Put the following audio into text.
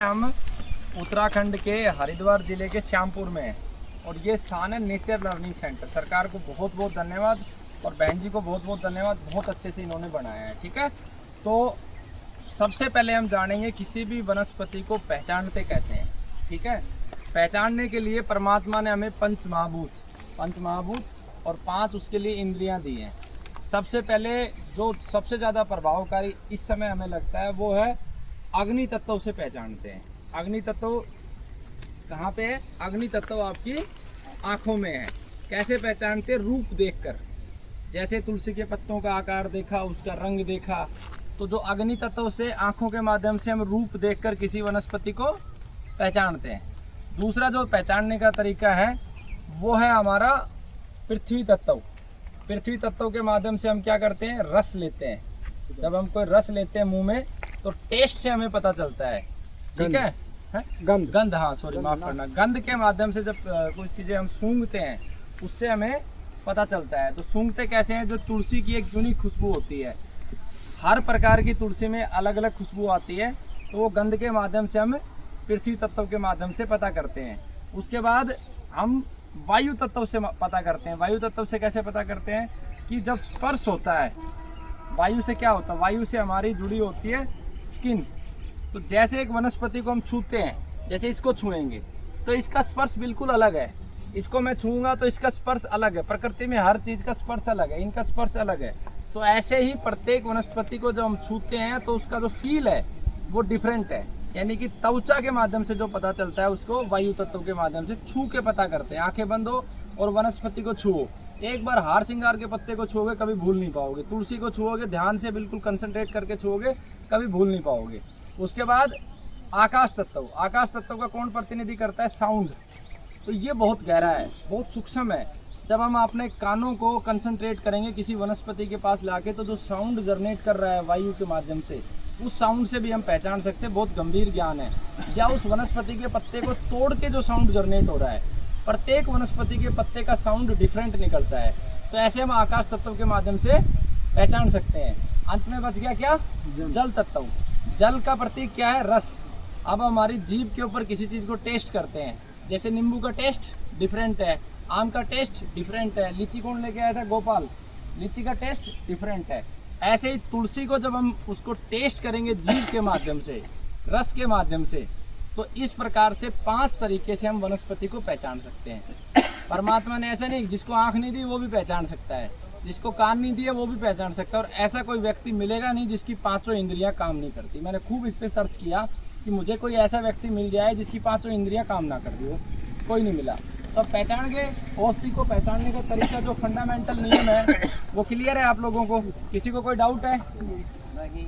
हम उत्तराखंड के हरिद्वार जिले के श्यामपुर में हैं और ये स्थान है नेचर लर्निंग सेंटर। सरकार को बहुत बहुत धन्यवाद और बहन जी को बहुत बहुत धन्यवाद, बहुत अच्छे से इन्होंने बनाया है। ठीक है, तो सबसे पहले हम जानेंगे किसी भी वनस्पति को पहचानते कैसे हैं। ठीक है, पहचानने के लिए परमात्मा ने हमें पंच महाभूत और 5 उसके लिए इंद्रियां दी हैं। सबसे पहले जो सबसे ज़्यादा प्रभावकारी इस समय हमें लगता है वो है अग्नि तत्व से पहचानते हैं। अग्नि तत्व कहाँ पे है? अग्नि तत्व आपकी आँखों में है। कैसे पहचानते हैं? रूप देखकर। जैसे तुलसी के पत्तों का आकार देखा, उसका रंग देखा, तो जो अग्नि तत्व से आँखों के माध्यम से हम रूप देखकर किसी वनस्पति को पहचानते हैं। दूसरा जो पहचानने का तरीका है वो है हमारा पृथ्वी तत्व। पृथ्वी तत्व के माध्यम से हम क्या करते हैं? रस लेते हैं। जब हम कोई रस लेते हैं मुंह में तो टेस्ट से हमें पता चलता है। ठीक है, गंध, हाँ सॉरी माफ करना। गंध के माध्यम से जब कुछ चीज़ें हम सूंघते हैं उससे हमें पता चलता है। तो सूंघते कैसे हैं? जो तुलसी की एक यूनिक खुशबू होती है, हर प्रकार की तुलसी में अलग अलग खुशबू आती है, तो वो गंध के माध्यम से हम पृथ्वी तत्व के माध्यम से पता करते हैं। उसके बाद हम वायु तत्व से पता करते हैं। वायु तत्व से कैसे पता करते हैं? कि जब स्पर्श होता है वायु से, क्या होता है? वायु से हमारी जुड़ी होती है स्किन। तो जैसे एक वनस्पति को हम छूते हैं, जैसे इसको छुएंगे तो इसका स्पर्श बिल्कुल अलग है। इसको मैं छूँगा तो इसका स्पर्श अलग है। प्रकृति में हर चीज़ का स्पर्श अलग है, इनका स्पर्श अलग है। तो ऐसे ही प्रत्येक वनस्पति को जब हम छूते हैं तो उसका जो फील है वो डिफरेंट है। यानी कि त्वचा के माध्यम से जो पता चलता है उसको वायु तत्व के माध्यम से छू के पता करते हैं। आंखें बंद हो और वनस्पति को छुओ। एक बार हार श्रृंगार के पत्ते को छुओगे कभी भूल नहीं पाओगे। तुलसी को छुओगे, ध्यान से बिल्कुल कंसंट्रेट करके छुओगे, कभी भूल नहीं पाओगे। उसके बाद आकाश तत्व। आकाश तत्व का कौन प्रतिनिधि करता है? साउंड। तो ये बहुत गहरा है, बहुत सूक्ष्म है। जब हम अपने कानों को कंसंट्रेट करेंगे किसी वनस्पति के पास लाके, तो जो साउंड जनरेट कर रहा है वायु के माध्यम से, उस साउंड से भी हम पहचान सकते हैं। बहुत गंभीर ज्ञान है। या उस वनस्पति के पत्ते को तोड़ के जो साउंड जनरेट हो रहा है, प्रत्येक वनस्पति के पत्ते का साउंड डिफरेंट निकलता है। तो ऐसे हम आकाश तत्व के माध्यम से पहचान सकते हैं। अंत में बच गया क्या? जल तत्व। जल का प्रतीक क्या है? रस। अब हमारी जीभ के ऊपर किसी चीज़ को टेस्ट करते हैं, जैसे नींबू का टेस्ट डिफरेंट है, आम का टेस्ट डिफरेंट है। लीची कौन लेके आया था? गोपाल। लीची का टेस्ट डिफरेंट है। ऐसे ही तुलसी को जब हम उसको टेस्ट करेंगे जीभ के माध्यम से, रस के माध्यम से, तो इस प्रकार से 5 तरीके से हम वनस्पति को पहचान सकते हैं। परमात्मा ने ऐसा नहीं, जिसको आँख नहीं दी वो भी पहचान सकता है, जिसको कान नहीं दिया वो भी पहचान सकता है। और ऐसा कोई व्यक्ति मिलेगा नहीं जिसकी 5 इंद्रियां काम नहीं करती। मैंने खूब इस पर सर्च किया कि मुझे कोई ऐसा व्यक्ति मिल जाए जिसकी 5 इंद्रियां काम ना कर दी हो, कोई नहीं मिला। तो पहचान गए। औषधि को पहचानने का तरीका, जो फंडामेंटल नियम है वो क्लियर है आप लोगों को? किसी को कोई डाउट है? नहीं।